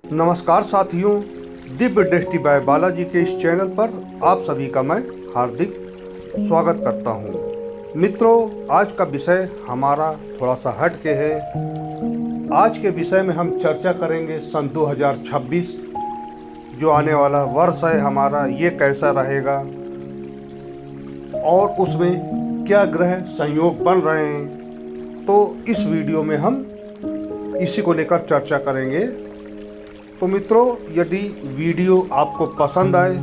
नमस्कार साथियों, दिव्य दृष्टि बाय बालाजी के इस चैनल पर आप सभी का मैं हार्दिक स्वागत करता हूं। मित्रों, आज का विषय हमारा थोड़ा सा हट के है। आज के विषय में हम चर्चा करेंगे सन 2026 जो आने वाला वर्ष है हमारा, ये कैसा रहेगा और उसमें क्या ग्रह संयोग बन रहे हैं। तो इस वीडियो में हम इसी को लेकर चर्चा करेंगे। तो मित्रों, यदि वीडियो आपको पसंद आए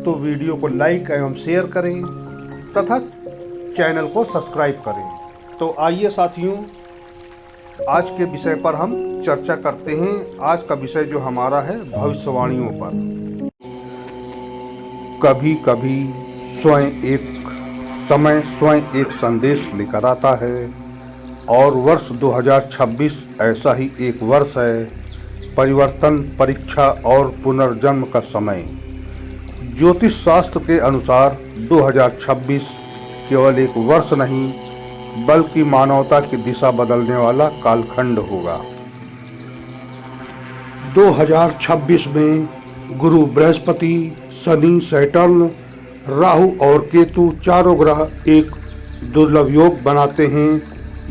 तो वीडियो को लाइक एवं शेयर करें तथा चैनल को सब्सक्राइब करें। तो आइए साथियों, आज के विषय पर हम चर्चा करते हैं। आज का विषय जो हमारा है भविष्यवाणियों पर। कभी कभी स्वयं एक संदेश लेकर आता है और वर्ष 2026 ऐसा ही एक वर्ष है। परिवर्तन, परीक्षा और पुनर्जन्म का समय। ज्योतिष शास्त्र के अनुसार 2026 केवल एक वर्ष नहीं बल्कि मानवता की दिशा बदलने वाला कालखंड होगा। 2026 में गुरु, बृहस्पति, शनि, सैटर्न, राहु और केतु चारों ग्रह एक दुर्लभ योग बनाते हैं,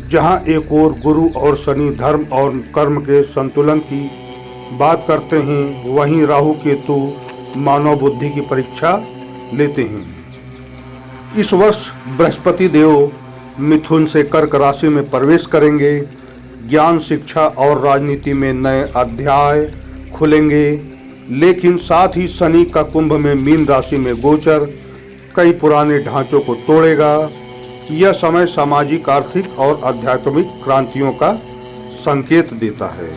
जहां एक ओर गुरु और शनि धर्म और कर्म के संतुलन की बात करते हैं, वहीं राहु केतु मानव बुद्धि की परीक्षा लेते हैं। इस वर्ष बृहस्पति देव मिथुन से कर्क राशि में प्रवेश करेंगे। ज्ञान, शिक्षा और राजनीति में नए अध्याय खुलेंगे, लेकिन साथ ही शनि का कुंभ में मीन राशि में गोचर कई पुराने ढांचों को तोड़ेगा। यह समय सामाजिक, आर्थिक और आध्यात्मिक क्रांतियों का संकेत देता है।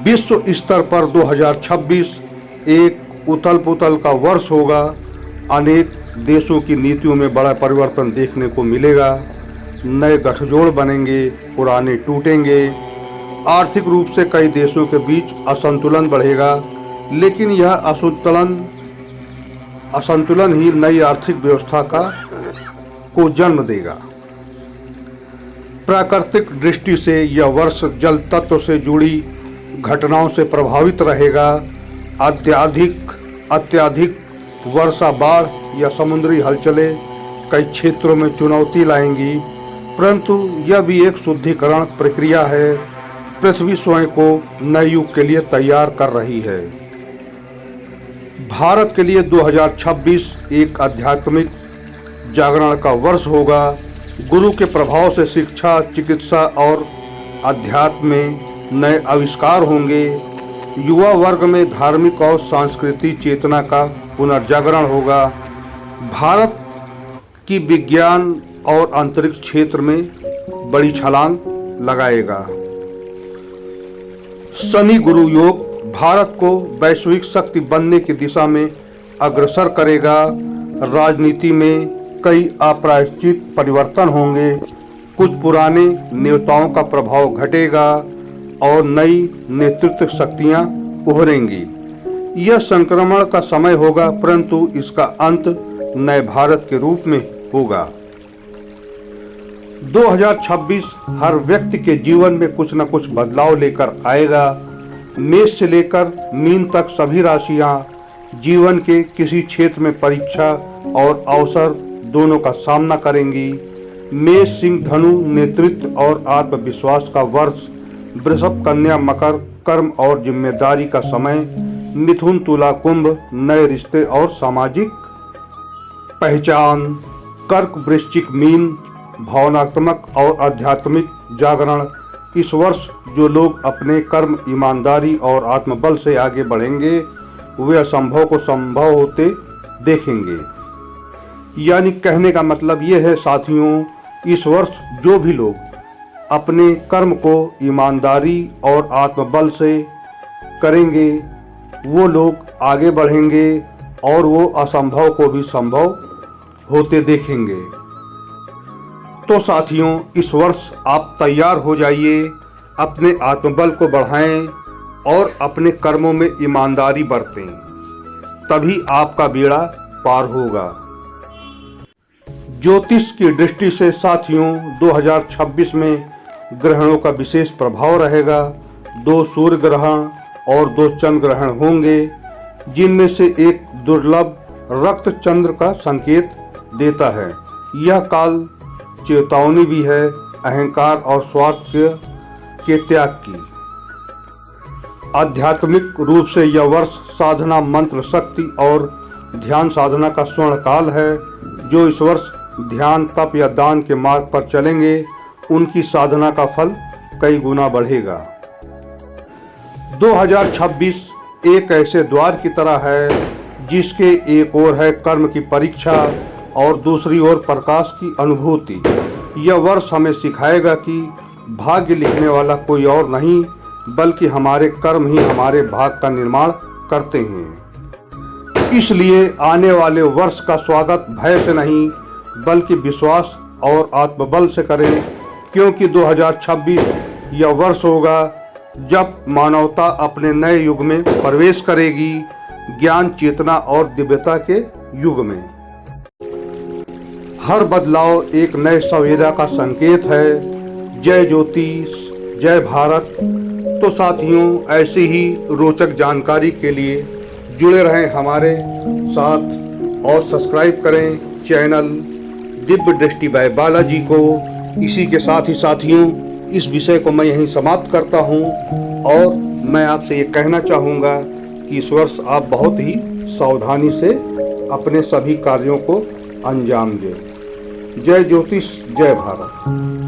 विश्व स्तर पर 2026 एक उथल पुथल का वर्ष होगा। अनेक देशों की नीतियों में बड़ा परिवर्तन देखने को मिलेगा। नए गठजोड़ बनेंगे, पुराने टूटेंगे। आर्थिक रूप से कई देशों के बीच असंतुलन बढ़ेगा, लेकिन यह असंतुलन ही नई आर्थिक व्यवस्था को जन्म देगा। प्राकृतिक दृष्टि से यह वर्ष जल तत्व से जुड़ी घटनाओं से प्रभावित रहेगा। अत्यधिक वर्षा, बाढ़ या समुद्री हलचलें कई क्षेत्रों में चुनौती लाएंगी, परंतु यह भी एक शुद्धिकरण प्रक्रिया है। पृथ्वी स्वयं को नए युग के लिए तैयार कर रही है। भारत के लिए 2026 एक आध्यात्मिक जागरण का वर्ष होगा। गुरु के प्रभाव से शिक्षा, चिकित्सा और अध्यात्म में नए आविष्कार होंगे। युवा वर्ग में धार्मिक और सांस्कृतिक चेतना का पुनर्जागरण होगा। भारत की विज्ञान और अंतरिक्ष क्षेत्र में बड़ी छलांग लगाएगा। शनि गुरु योग भारत को वैश्विक शक्ति बनने की दिशा में अग्रसर करेगा। राजनीति में कई अप्रत्याशित परिवर्तन होंगे। कुछ पुराने नेताओं का प्रभाव घटेगा और नई नेतृत्व शक्तियां उभरेंगी। यह संक्रमण का समय होगा, परंतु इसका अंत नए भारत के रूप में होगा। 2026 हर व्यक्ति के जीवन में कुछ न कुछ बदलाव लेकर आएगा। मेष से लेकर मीन तक सभी राशियां जीवन के किसी क्षेत्र में परीक्षा और अवसर दोनों का सामना करेंगी। मेष, सिंह, धनु नेतृत्व और आत्मविश्वास का वर्ष। वृषभ, कन्या, मकर कर्म और जिम्मेदारी का समय। मिथुन, तुला, कुंभ नए रिश्ते और सामाजिक पहचान। कर्क, वृश्चिक, मीन भावनात्मक और आध्यात्मिक जागरण। इस वर्ष जो लोग अपने कर्म, ईमानदारी और आत्मबल से आगे बढ़ेंगे, वे असंभव को संभव होते देखेंगे। यानी कहने का मतलब ये है साथियों, इस वर्ष जो भी लोग अपने कर्म को ईमानदारी और आत्मबल से करेंगे, वो लोग आगे बढ़ेंगे और वो असंभव को भी संभव होते देखेंगे। तो साथियों, इस वर्ष आप तैयार हो जाइए, अपने आत्मबल को बढ़ाएं और अपने कर्मों में ईमानदारी बरतें, तभी आपका बेड़ा पार होगा। ज्योतिष की दृष्टि से साथियों 2026 में ग्रहणों का विशेष प्रभाव रहेगा। 2 सूर्य ग्रहण और 2 चंद्र ग्रहण होंगे, जिनमें से एक दुर्लभ रक्त चंद्र का संकेत देता है। यह काल चेतावनी भी है अहंकार और स्वार्थ के त्याग की। आध्यात्मिक रूप से यह वर्ष साधना, मंत्र शक्ति और ध्यान साधना का स्वर्ण काल है। जो इस वर्ष ध्यान, तप या दान के मार्ग पर चलेंगे, उनकी साधना का फल कई गुना बढ़ेगा। 2026 एक ऐसे द्वार की तरह है जिसके एक ओर है कर्म की परीक्षा और दूसरी ओर प्रकाश की अनुभूति। यह वर्ष हमें सिखाएगा कि भाग्य लिखने वाला कोई और नहीं, बल्कि हमारे कर्म ही हमारे भाग्य का निर्माण करते हैं। इसलिए आने वाले वर्ष का स्वागत भय से नहीं, बल्कि विश्वास और आत्मबल से करें, क्योंकि 2026 यह वर्ष होगा जब मानवता अपने नए युग में प्रवेश करेगी, ज्ञान, चेतना और दिव्यता के युग में। हर बदलाव एक नए सवेरा का संकेत है। जय ज्योतिष, जय भारत। तो साथियों, ऐसी ही रोचक जानकारी के लिए जुड़े रहें हमारे साथ और सब्सक्राइब करें चैनल दिव्य दृष्टि बाय बालाजी को। इसी के साथ ही साथियों, इस विषय को मैं यहीं समाप्त करता हूं और मैं आपसे ये कहना चाहूँगा कि इस वर्ष आप बहुत ही सावधानी से अपने सभी कार्यों को अंजाम दें। जय ज्योतिष, जय भारत।